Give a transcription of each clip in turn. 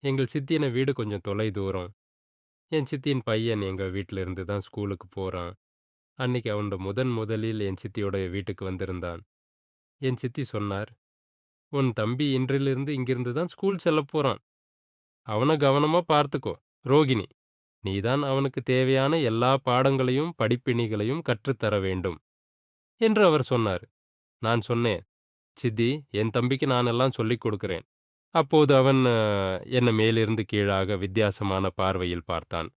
எங்கள் சித்தியின வீடு கொஞ்சம் தொலைதூரம். என் சித்தியின் பையன் எங்க வீட்ல இருந்து தான் ஸ்கூலுக்கு போறான். அன்னைக்கு அவனோட முதலில் என் சித்தியோட வீட்டுக்கு வந்திருந்தான். என் சித்தி சொன்னார், "உன் தம்பி இன்றிலிருந்து இங்கிருந்து தான் ஸ்கூல் செல்லப் போறான். அவன கவனமா பார்த்துக்கோ. ரோகிணி, நீதான் அவனுக்கு தேவையான எல்லா பாடங்களையும், படிப்பினிகளையும் கற்றுத் தர வேண்டும்." என்று அவர் சொன்னார். நான் சொன்னேன், "சித்தி, என் தம்பிக்கு நான் எல்லாம் சொல்லிக் கொடுக்கிறேன்." அப்போது அவன் என்ன மேலிருந்து கீழாக வித்தியாசமான பார்வையில் பார்த்தான்.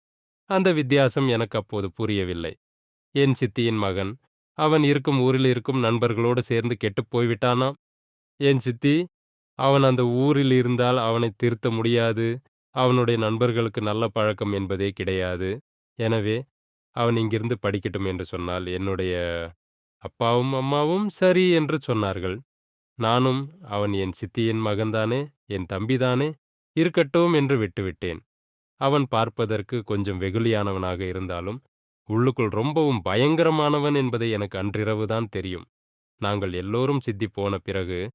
அந்த வித்தியாசம் எனக்கு அப்போது புரியவில்லை. என் சித்தியின் மகன், அவன் இருக்கும் ஊரில் இருக்கும் நண்பர்களோடு சேர்ந்து கெட்டுப் போய்விட்டானாம். என் சித்தி, அவன் அந்த ஊரில் இருந்தால் அவனைத் திருத்த முடியாது. அவனுடைய நண்பர்களுக்கு நல்ல பழக்கம் என்பதே கிடையாது. எனவே, அவன் இங்கிருந்து படிக்கட்டும் என்று சொன்னாள். என்னுடைய அப்பாவும், அம்மாவும் சரி என்று சொன்னார்கள். நானும், அவன் என் சித்தியின் மகன்தானே, என் தம்பிதானே, இருக்கட்டும் என்று விட்டுவிட்டேன். அவன் பார்ப்பதற்கு கொஞ்சம் வெகுளியானவனாக இருந்தாலும், உள்ளுக்குள் ரொம்பவும் பயங்கரமானவன் என்பதை எனக்கு அன்றிரவுதான் தெரியும். நாங்கள் எல்லோரும் சித்தி போன பிறகு,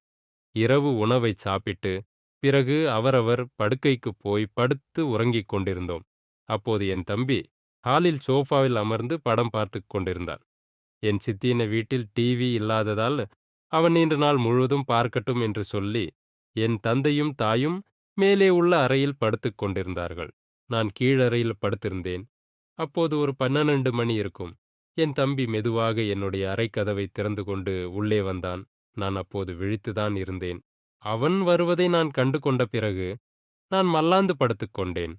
இரவு உணவைச் சாப்பிட்டு, பிறகு அவரவர் படுக்கைக்குப் போய் படுத்து உறங்கிக் கொண்டிருந்தோம். அப்போது என் தம்பி, ஹாலில் சோஃபாவில் அமர்ந்து படம் பார்த்துக் கொண்டிருந்தான். என் சித்தியின வீட்டில் டிவி இல்லாததால், அவன் இன்று நாள் முழுவதும் பார்க்கட்டும் என்று சொல்லி, என் தந்தையும் தாயும் மேலே உள்ள அறையில் படுத்துக் கொண்டிருந்தார்கள். நான் கீழறையில் படுத்திருந்தேன். அப்போது ஒரு 12 மணி இருக்கும். என் தம்பி மெதுவாக என்னுடைய அறைக்கதவைத் திறந்து கொண்டு உள்ளே வந்தான். நான் அப்போது விழித்துதான் இருந்தேன். அவன் வருவதை நான் கண்டு கொண்ட பிறகு, நான் மல்லாந்து படுத்துக் கொண்டேன்.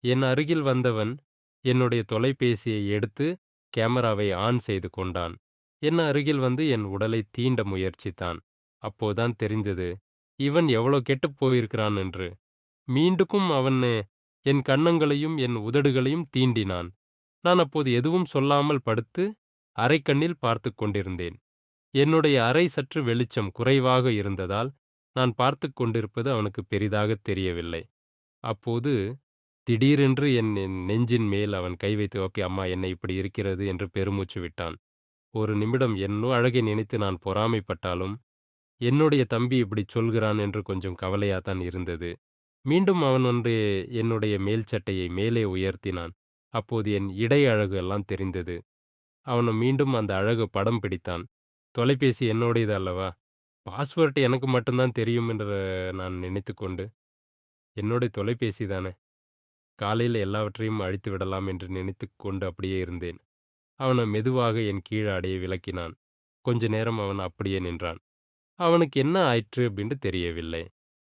என் அருகில் வந்தவன், என்னுடைய தொலைபேசியை எடுத்து கேமராவை ஆன் செய்து கொண்டான். என் அருகில் வந்து என் உடலைத் தீண்ட முயற்சித்தான். அப்போதான் தெரிந்தது, இவன் எவ்வளோ கெட்டுப் போயிருக்கிறான் என்று. மீண்டுக்கும் அவன் என் கன்னங்களையும் என் உதடுகளையும் தீண்டினான். நான் அப்போது எதுவும் சொல்லாமல் படுத்து அறைக்கண்ணில் பார்த்துக் கொண்டிருந்தேன். என்னுடைய அறை சற்று வெளிச்சம் குறைவாக இருந்ததால் நான் பார்த்துக் கொண்டிருப்பது அவனுக்கு பெரிதாகத் தெரியவில்லை. அப்போது திடீரென்று என் நெஞ்சின் மேல் அவன் கை வைத்து, "ஓகே அம்மா, என்ன இப்படி இருக்கிறது?" என்று பெருமூச்சு விட்டான். ஒரு நிமிடம் என் அழகை நினைத்து நான் பொறாமைப்பட்டாலும், என்னுடைய தம்பி இப்படிச் சொல்கிறான் என்று கொஞ்சம் கவலையாத்தான் இருந்தது. மீண்டும் அவன் வந்து என்னுடைய மேல் சட்டையை மேலே உயர்த்தினான். அப்போது என் இடை அழகு எல்லாம் தெரிந்தது. அவன் மீண்டும் அந்த அழகு படம் பிடித்தான். தொலைபேசி என்னுடையது அல்லவா? பாஸ்வேர்ட் எனக்கு மட்டும் தான் தெரியும் என்று நான் நினைத்துக்கொண்டு, என்னுடைய தொலைபேசி தானே, காலையில் எல்லாவற்றையும் அழித்து விடலாம் என்று நினைத்துக்கொண்டு அப்படியே இருந்தேன். அவன் மெதுவாக என் கீழ் ஆடையை விலக்கினான். கொஞ்ச நேரம் அவன் அப்படியே நின்றான். அவனுக்கு என்ன ஆயிற்று அப்படின்னு தெரியவில்லை.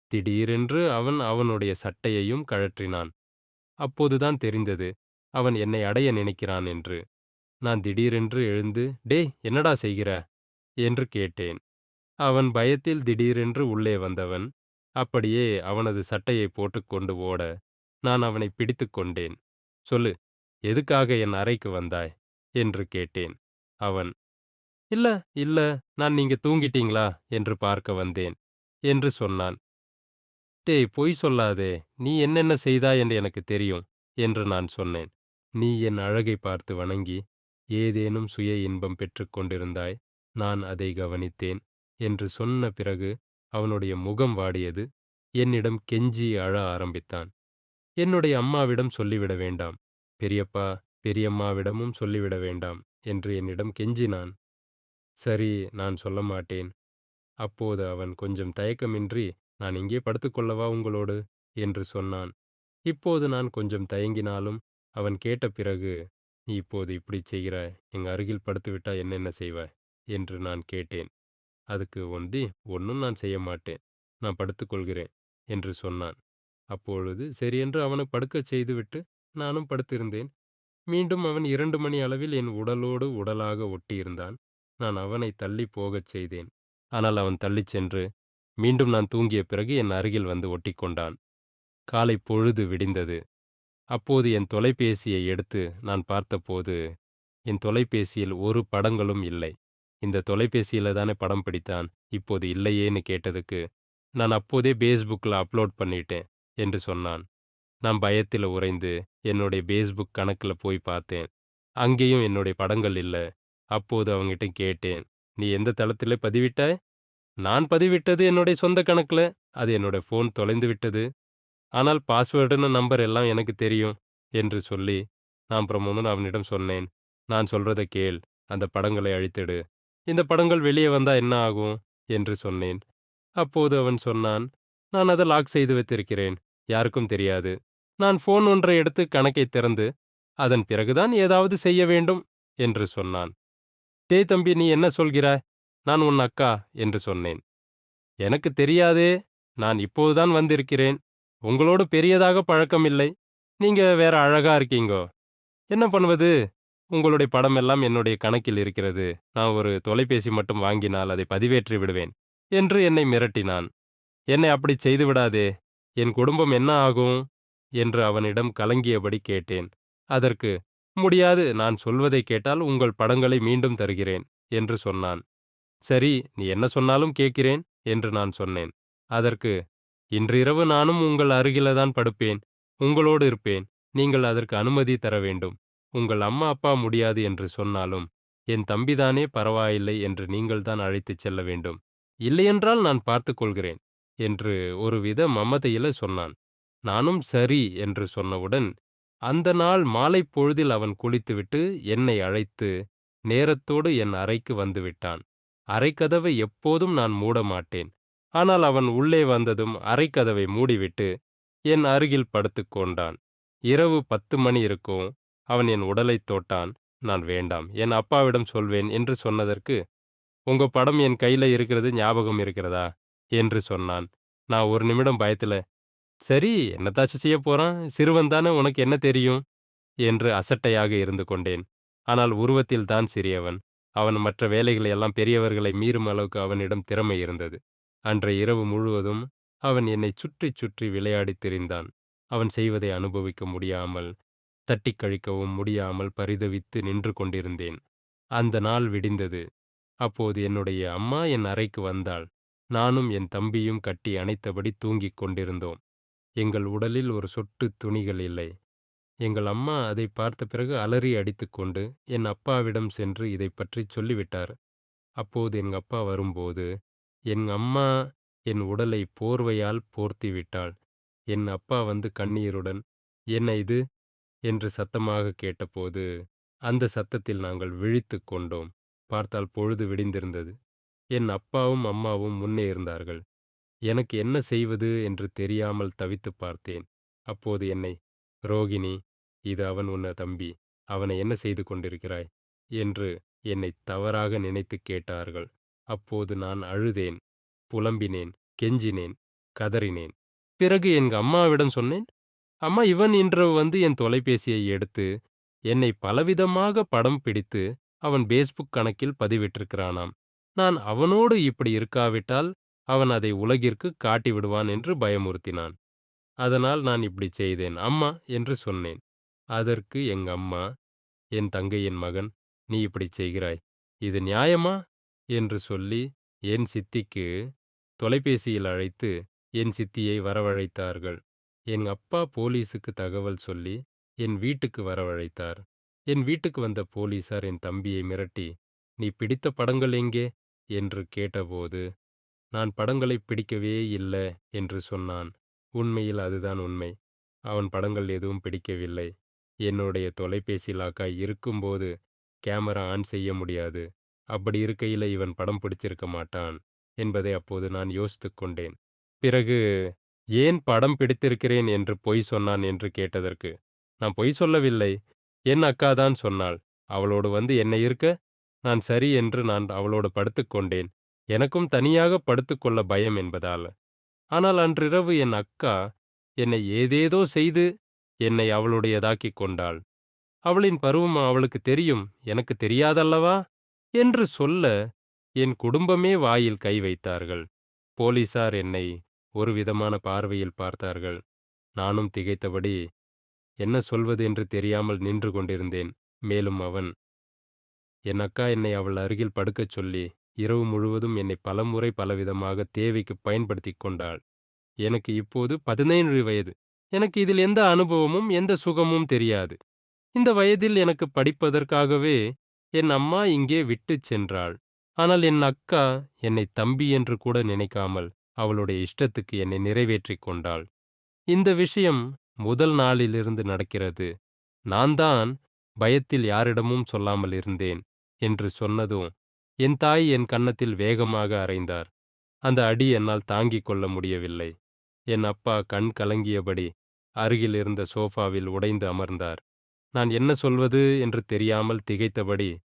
திடீரென்று அவன் அவனுடைய சட்டையையும் கழற்றினான். அப்போதுதான் தெரிந்தது, அவன் என்னை அடைய நினைக்கிறான் என்று. நான் திடீரென்று எழுந்து, "டேய், என்னடா செய்கிற?" என்று கேட்டேன். அவன் பயத்தில் திடீரென்று உள்ளே வந்தவன், அப்படியே அவனது சட்டையை போட்டுக்கொண்டு ஓட, நான் அவனை பிடித்துக் கொண்டேன். "சொல்லு, எதுக்காக என் அறைக்கு வந்தாய்?" என்று கேட்டேன். அவன், "இல்ல, இல்ல, நான் நீங்க தூங்கிட்டீங்களா என்று பார்க்க வந்தேன்" என்று சொன்னான். "டேய், பொய் சொல்லாதே. நீ என்னென்ன செய்தாய் என்று எனக்குத் தெரியும்" என்று நான் சொன்னேன். "நீ என் அழகைப் பார்த்து வணங்கி, ஏதேனும் சுய இன்பம் பெற்றுக் கொண்டிருந்தாய். நான் அதை கவனித்தேன்" என்று சொன்ன பிறகு அவனுடைய முகம் வாடியது. என்னிடம் கெஞ்சி அழ ஆரம்பித்தான். என்னுடைய அம்மாவிடம் சொல்லிவிட வேண்டாம். பெரியப்பா, பெரியம்மாவிடமும் சொல்லிவிட வேண்டாம் என்று என்னிடம் கெஞ்சினான். சரி, நான் சொல்ல மாட்டேன். அப்போது அவன் கொஞ்சம் தயக்கமின்றி, "நான் இங்கே படுத்துக்கொள்ளவா உங்களோடு?" என்று சொன்னான். இப்போது நான் கொஞ்சம் தயங்கினாலும், அவன் கேட்ட பிறகு, "நீ இப்போது இப்படிச் செய்கிறாய். எங்க அருகில் படுத்துவிட்டா என்னென்ன செய்வாய்?" என்று நான் கேட்டேன். அதுக்கு ஒண்ணும் நான் செய்ய மாட்டேன். நான் படுத்துக்கொள்கிறேன்" என்று சொன்னான். அப்பொழுது சரியென்று அவனைப் படுக்கச் செய்துவிட்டு, நானும் படுத்திருந்தேன். மீண்டும் அவன் 2 மணி அளவில் என் உடலோடு உடலாக ஒட்டியிருந்தான். நான் அவனைத் தள்ளிப் போகச் செய்தேன். ஆனால் அவன் தள்ளிச் சென்று, மீண்டும் நான் தூங்கிய பிறகு என் அருகில் வந்து ஒட்டிக்கொண்டான். காலை பொழுது விடிந்தது. அப்போது என் தொலைபேசியை எடுத்து நான் பார்த்தபோது, என் தொலைபேசியில் ஒரு படங்களும் இல்லை. "இந்த தொலைபேசியில தானே படம் பிடித்தான், இப்போது இல்லையேன்னு" கேட்டதுக்கு, "நான் அப்போதே பேஸ்புக்கில அப்லோட் பண்ணிட்டேன்" என்று சொன்னான். நான் பயத்தில உறைந்து, என்னுடைய பேஸ்புக் கணக்குல போய் பார்த்தேன். அங்கேயும் என்னுடைய படங்கள் இல்ல. அப்போது அவன்கிட்ட கேட்டேன், "நீ எந்த தளத்திலே பதிவிட்டாய்?" "நான் பதிவிட்டது என்னுடைய சொந்த கணக்குல. அது என்னோட ஃபோன் தொலைந்து விட்டது." ஆனால் பாஸ்வேர்டுன்னு நம்பர் எல்லாம் எனக்கு தெரியும் என்று சொல்லி, நான் அப்புறம் அவனிடம் சொன்னேன். நான் சொல்றத கேள். அந்த படங்களை அழித்திடு. இந்த படங்கள் வெளியே வந்தா என்ன ஆகும்? என்று சொன்னேன். அப்போது அவன் சொன்னான், நான் அதை லாக் செய்து வைத்திருக்கிறேன். யாருக்கும் தெரியாது. நான் ஃபோன் ஒன்றை எடுத்து கணக்கைத் திறந்து, அதன் பிறகுதான் ஏதாவது செய்ய வேண்டும் என்று சொன்னான். டேய் தம்பி, நீ என்ன சொல்கிறாய்? நான் உன் அக்கா என்று சொன்னேன். எனக்கு தெரியாதே. நான் இப்போதுதான் வந்திருக்கிறேன். உங்களோடு பெரியதாக பழக்கமில்லை. நீங்க வேற அழகா இருக்கீங்கோ. என்ன பண்ணுவது? உங்களுடைய படம் எல்லாம் என்னுடைய கணக்கில் இருக்கிறது. நான் ஒரு தொலைபேசி மட்டும் வாங்கினால் அதை பதிவேற்றி விடுவேன் என்று என்னை மிரட்டினான். என்னை அப்படிச் செய்து விடாதே. என் குடும்பம் என்ன ஆகும்? என்று அவனிடம் கலங்கியபடி கேட்டேன். அதற்கு, முடியாது, நான் சொல்வதைக் கேட்டால் உங்கள் படங்களை மீண்டும் தருகிறேன் என்று சொன்னான். சரி, நீ என்ன சொன்னாலும் கேட்கிறேன் என்று நான் சொன்னேன். அதற்கு, இன்று இரவு நானும் உங்கள் அருகில்தான் படுப்பேன். உங்களோடு இருப்பேன். நீங்கள் அதற்கு அனுமதி தர வேண்டும். உங்கள் அம்மா அப்பா முடியாது என்று சொன்னாலும், என் தம்பிதானே பரவாயில்லை என்று நீங்கள்தான் அழைத்துச் செல்ல வேண்டும். இல்லையென்றால் நான் பார்த்துக் கொள்கிறேன் என்று ஒருவித மமதையில சொன்னான். நானும் சரி என்று சொன்னவுடன், அந்த நாள் மாலைப் பொழுதில் அவன் குளித்துவிட்டு என்னை அழைத்து, நேரத்தோடு என் அறைக்கு வந்துவிட்டான். அறைக்கதவை எப்போதும் நான் மூட மாட்டேன். ஆனால் அவன் உள்ளே வந்ததும் அறைக்கதவை மூடிவிட்டு என் அருகில் படுத்துக் கொண்டான். இரவு 10 மணி இருக்கும். அவன் என் உடலைத் தொட்டான். நான் வேண்டாம், என் அப்பாவிடம் சொல்வேன் என்று சொன்னதற்கு, உங்க படம் என் கையில இருக்கிறது ஞாபகம் இருக்கிறதா? என்று சொன்னான். நான் ஒரு நிமிடம் பயத்துல, சரி, என்னத்தாச்சும் செய்யப் போறான்? சிறுவன் தானே, உனக்கு என்ன தெரியும்? என்று அசட்டையாக இருந்து கொண்டேன். ஆனால் உருவத்தில் தான் சிறியவன். அவன் மற்ற வேலைகளை எல்லாம் பெரியவர்களை மீறும் அளவுக்கு அவனிடம் திறமை இருந்தது. அன்றைய இரவு முழுவதும் அவன் என்னைச் சுற்றிச் சுற்றி விளையாடித் திரிந்தான். அவன் செய்வதை அனுபவிக்க முடியாமல், தட்டிக் கழிக்கவும் முடியாமல் பரிதவித்து நின்று கொண்டிருந்தேன். அந்த நாள் விடிந்தது. அப்போது என்னுடைய அம்மா என் அறைக்கு வந்தாள். நானும் என் தம்பியும் கட்டி அணைத்தபடி தூங்கிக் கொண்டிருந்தோம். எங்கள் உடலில் ஒரு சொட்டு துணிகள் இல்லை. எங்கள் அம்மா அதை பார்த்த பிறகு அலறி அடித்துக்கொண்டு என் அப்பாவிடம் சென்று இதைப் பற்றிச் சொல்லிவிட்டார். அப்போது எங்க அப்பா வரும்போது, என் அம்மா என் உடலை போர்வையால் போர்த்தி விட்டாள். என் அப்பா வந்து கண்ணீருடன், என்ன இது? என்று சத்தமாக கேட்டபோது, அந்த சத்தத்தில் நாங்கள் விழித்துக் கொண்டோம். பார்த்தால் பொழுது விடிந்திருந்தது. என் அப்பாவும் அம்மாவும் முன்னே இருந்தார்கள். எனக்கு என்ன செய்வது என்று தெரியாமல் தவித்துப் பார்த்தேன். அப்போது என்னை, ரோகிணி, இது அவன் உன்ன தம்பி. அவனை என்ன செய்து கொண்டிருக்கிறாய்? என்று என்னைத் தவறாக நினைத்துக் கேட்டார்கள். அப்போது நான் அழுதேன், புலம்பினேன், கெஞ்சினேன், கதறினேன். பிறகு எங்க அம்மாவிடம் சொன்னேன். அம்மா, இவன் இன்று வந்து என் தொலைபேசியை எடுத்து, என்னை பலவிதமாக படம் பிடித்து அவன் பேஸ்புக் கணக்கில் பதிவிட்டிருக்கிறானாம். நான் அவனோடு இப்படி இருக்காவிட்டால் அவன் அதை உலகிற்கு காட்டிவிடுவான் என்று பயமுறுத்தினான். அதனால் நான் இப்படிச் செய்தேன் அம்மா என்று சொன்னேன். அதற்கு எங்க அம்மா, என் தங்கையின் மகன், நீ இப்படிச் செய்கிறாய். இது நியாயமா? என்று சொல்லி என் சித்திக்கு தொலைபேசியில் அழைத்து என் சித்தியை வரவழைத்தார்கள். என் அப்பா போலீசுக்கு தகவல் சொல்லி என் வீட்டுக்கு வரவழைத்தார். என் வீட்டுக்கு வந்த போலீசார் என் தம்பியை மிரட்டி, நீ பிடித்த படங்கள் எங்கே? என்று கேட்டபோது, நான் படங்களை பிடிக்கவே இல்ல என்று சொன்னான். உண்மையில் அதுதான் உண்மை. அவன் படங்கள் எதுவும் பிடிக்கவில்லை. என்னுடைய தொலைபேசி லாக்காய் இருக்கும்போது கேமரா ஆன் செய்ய முடியாது. அப்படி இருக்கையில இவன் படம் பிடிச்சிருக்க மாட்டான் என்பதை அப்போது நான் யோசித்துக் கொண்டேன். பிறகு, ஏன் படம் பிடித்திருக்கிறேன் என்று பொய் சொன்னான் என்று கேட்டதற்கு, நான் பொய் சொல்லவில்லை. என் அக்கா தான் சொன்னாள். அவளோடு வந்து என்னை இருக்க, நான் சரி என்று நான் அவளோடு படுத்துக் கொண்டேன். எனக்கும் தனியாக படுத்துக்கொள்ள பயம் என்பதால். ஆனால் அன்றிரவு என் அக்கா என்னை ஏதேதோ செய்து என்னை அவளுடையதாக்கிக் கொண்டாள். அவளின் பருவம் அவளுக்கு தெரியும், எனக்கு தெரியாதல்லவா? என்று சொல்ல என் குடும்பமே வாயில் கை வைத்தார்கள். போலீசார் என்னை ஒரு விதமான பார்வையில் பார்த்தார்கள். நானும் திகைத்தபடி என்ன சொல்வது என்று தெரியாமல் நின்று கொண்டிருந்தேன். மேலும் அவன், என் அக்கா என்னை அவள் அருகில் படுக்கச் சொல்லி இரவு முழுவதும் என்னை பலமுறை பலவிதமாக தேவைக்கு பயன்படுத்திக் கொண்டாள். எனக்கு இப்போது 17 வயது. எனக்கு இதில் எந்த அனுபவமும் எந்த சுகமும் தெரியாது. இந்த வயதில் எனக்கு படிப்பதற்காகவே என் அம்மா இங்கே விட்டுச் சென்றாள். ஆனால் என் அக்கா என்னை தம்பி என்று கூட நினைக்காமல் அவளுடைய இஷ்டத்துக்கு என்னை நிறைவேற்றிக் கொண்டாள். இந்த விஷயம் முதல் நாளிலிருந்து நடக்கிறது. நான் தான் பயத்தில் யாரிடமும் சொல்லாமல் இருந்தேன் என்று சொன்னதும், என் தாய் என் கன்னத்தில் வேகமாக அறைந்தார். அந்த அடி என்னால் தாங்கிக் கொள்ள முடியவில்லை. என் அப்பா கண் கலங்கியபடி அருகில் இருந்த சோஃபாவில் உடைந்து அமர்ந்தார். நான் என்ன சொல்வது என்று தெரியாமல் திகைத்தபடி,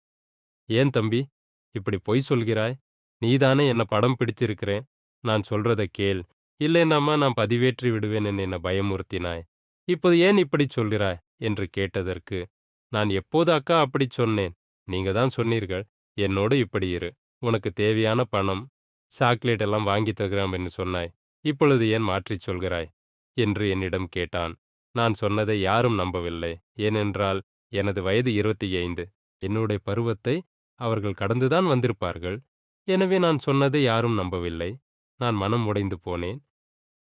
"ஏன் தம்பி, இப்படி பொய் சொல்கிறாய்? நீதானே என்ன படம் பிடிச்சிருக்கிறேன். நான் சொல்றத கேள். இல்லைன்னாம்மா நான் பதிவேற்றி விடுவேன் என்று என்ன பயமுறுத்தினாய். இப்போது ஏன் இப்படிச் சொல்கிறாய்?" என்று கேட்டதற்கு, நான் எப்போது அக்கா அப்படிச் சொன்னேன்? நீங்க தான் சொன்னீர்கள், என்னோடு இப்படி இரு. உனக்கு தேவையான பணம், சாக்லேட் எல்லாம் வாங்கித் தருகிறேன் என்று சொன்னாய். இப்பொழுது ஏன் மாற்றிச் சொல்கிறாய்? என்று என்னிடம் கேட்டான். நான் சொன்னதை யாரும் நம்பவில்லை. ஏனென்றால் எனது வயது 25. என்னுடைய பருவத்தை அவர்கள் கடந்துதான் வந்திருப்பார்கள். எனவே நான் சொன்னதை யாரும் நம்பவில்லை. நான் மனம் உடைந்து போனேன்.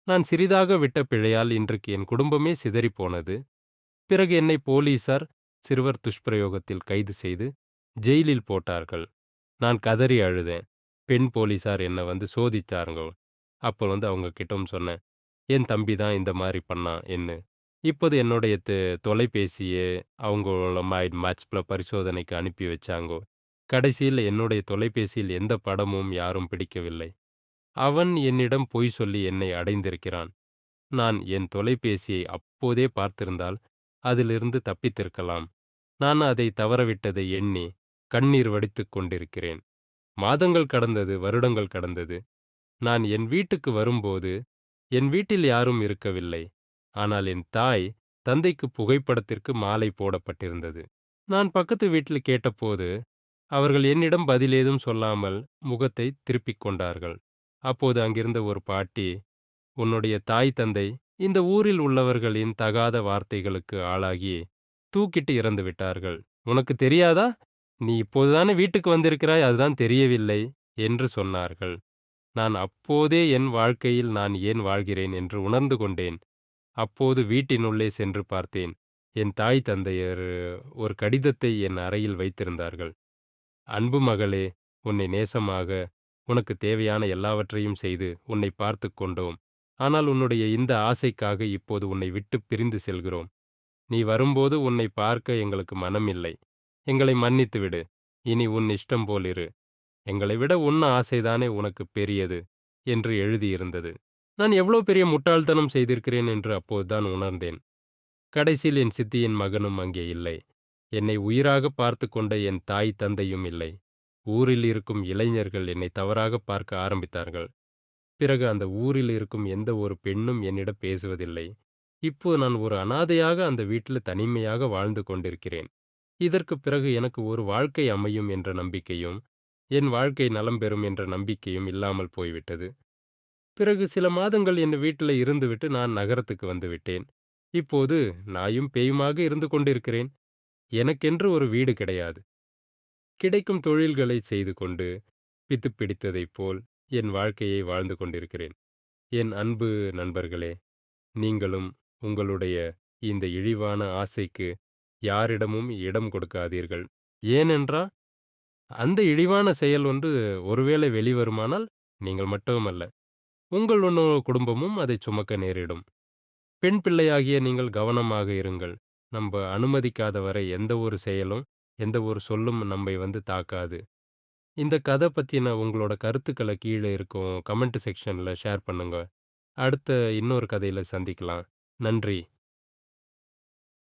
நான் சிறிதாக விட்ட பிழையால் இன்றைக்கு என் குடும்பமே சிதறிப் போனது. பிறகு என்னை போலீசார் சிறுவர் துஷ்பிரயோகத்தில் கைது செய்து ஜெயிலில் போட்டார்கள். நான் கதறி அழுதேன். பெண் போலீசார் என்ன வந்து சோதிச்சாங்க. அப்போ அவங்க கிட்டவும் சொன்னேன். என் தம்பி தான் இந்த மாரி பண்ணான் என்று. இப்போது என்னுடைய தொலைபேசியை அவங்களோட மேட்ச்ல பரிசோதனைக்கு அனுப்பி வச்சாங்கோ. கடைசியில் என்னுடைய தொலைபேசியில் எந்த படமும் யாரும் பிடிக்கவில்லை. அவன் என்னிடம் பொய் சொல்லி என்னை அடைந்திருக்கிறான். நான் என் தொலைபேசியை அப்போதே பார்த்திருந்தால் அதிலிருந்து தப்பித்திருக்கலாம். நான் அதை தவறவிட்டதை எண்ணி கண்ணீர் வடித்துக் கொண்டிருக்கிறேன். மாதங்கள் கடந்தது, வருடங்கள் கடந்தது. நான் என் வீட்டுக்கு வரும்போது என் வீட்டில் யாரும் இருக்கவில்லை. ஆனால் என் தாய் தந்தைக்கு புகைப்படத்திற்கு மாலை போடப்பட்டிருந்தது. நான் பக்கத்து வீட்டில் கேட்டபோது அவர்கள் என்னிடம் பதில் ஏதும் சொல்லாமல் முகத்தை திருப்பிக் கொண்டார்கள். அப்போது அங்கிருந்த ஒரு பாட்டி, "உன்னுடைய தாய் தந்தை இந்த ஊரில் உள்ளவர்களின் தகாத வார்த்தைகளுக்கு ஆளாகி தூக்கிட்டு இறந்து விட்டார்கள். உனக்கு தெரியாதா? நீ இப்போதுதானே வீட்டுக்கு வந்திருக்கிறாய், அதுதான் தெரியவில்லை" என்று சொன்னார்கள். நான் அப்போதே என் வாழ்க்கையில் நான் ஏன் வாழ்கிறேன் என்று உணர்ந்து கொண்டேன். அப்போது வீட்டினுள்ளே சென்று பார்த்தேன். என் தாய் தந்தையர் ஒரு கடிதத்தை என் அறையில் வைத்திருந்தார்கள். "அன்பு மகளே, உன்னை நேசமாக, உனக்கு தேவையான எல்லாவற்றையும் செய்து உன்னை பார்த்துக் கொண்டோம். ஆனால் உன்னுடைய இந்த ஆசைக்காக இப்போது உன்னை விட்டுப் பிரிந்து செல்கிறோம். நீ வரும்போது உன்னை பார்க்க எங்களுக்கு மனமில்லை. எங்களை மன்னித்து விடு. இனி உன் இஷ்டம் போல் இரு. எங்களை விட உன் ஆசைதானே உனக்குப் பெரியது" என்று எழுதியிருந்தது. நான் எவ்வளவு பெரிய முட்டாள்தனம் செய்திருக்கிறேன் என்று அப்போதுதான் உணர்ந்தேன். கடைசியில் என் சித்தியின் மகனும் அங்கே இல்லை. என்னை உயிராகப் பார்த்துக் கொண்ட என் தாய் தந்தையும் இல்லை. ஊரில் இருக்கும் இளைஞர்கள் என்னை தவறாகப் பார்க்க ஆரம்பித்தார்கள். பிறகு அந்த ஊரில் இருக்கும் எந்த ஒரு பெண்ணும் என்னிடம் பேசுவதில்லை. இப்போ நான் ஒரு அனாதையாக அந்த வீட்டில் தனிமையாக வாழ்ந்து கொண்டிருக்கிறேன். இதற்குப் பிறகு எனக்கு ஒரு வாழ்க்கை அமையும் என்ற நம்பிக்கையும், என் வாழ்க்கை நலம் பெறும் என்ற நம்பிக்கையும் இல்லாமல் போய்விட்டது. பிறகு சில மாதங்கள் என் வீட்டில் இருந்துவிட்டு நான் நகரத்துக்கு வந்துவிட்டேன். இப்போது நாயும் பேயுமாக இருந்து கொண்டிருக்கிறேன். எனக்கென்று ஒரு வீடு கிடையாது. கிடைக்கும் தொழில்களை செய்து கொண்டு பித்துப் பிடித்ததைப் போல் என் வாழ்க்கையை வாழ்ந்து கொண்டிருக்கிறேன். என் அன்பு நண்பர்களே, நீங்களும் உங்களுடைய இந்த இழிவான ஆசைக்கு யாரிடமும் இடம் கொடுக்காதீர்கள். ஏனென்றா அந்த இழிவான செயல் ஒன்று ஒருவேளை வெளிவருமானால் நீங்கள் மட்டுமல்ல, உங்கள் குடும்பமும் அதைச் சுமக்க நேரிடும். பெண் பிள்ளையாகிய நீங்கள் கவனமாக இருங்கள். நம்ப அனுமதிக்காத வரை எந்த ஒரு செயலும், எந்த ஒரு சொல்லும் நம்மை வந்து தாக்காது. இந்த கதை பத்தின உங்களோட கருத்துக்கள கீழ இருக்கும் கமெண்ட் செக்ஷன்ல ஷேர் பண்ணுங்க. அடுத்த இன்னொரு கதையில சந்திக்கலாம். நன்றி.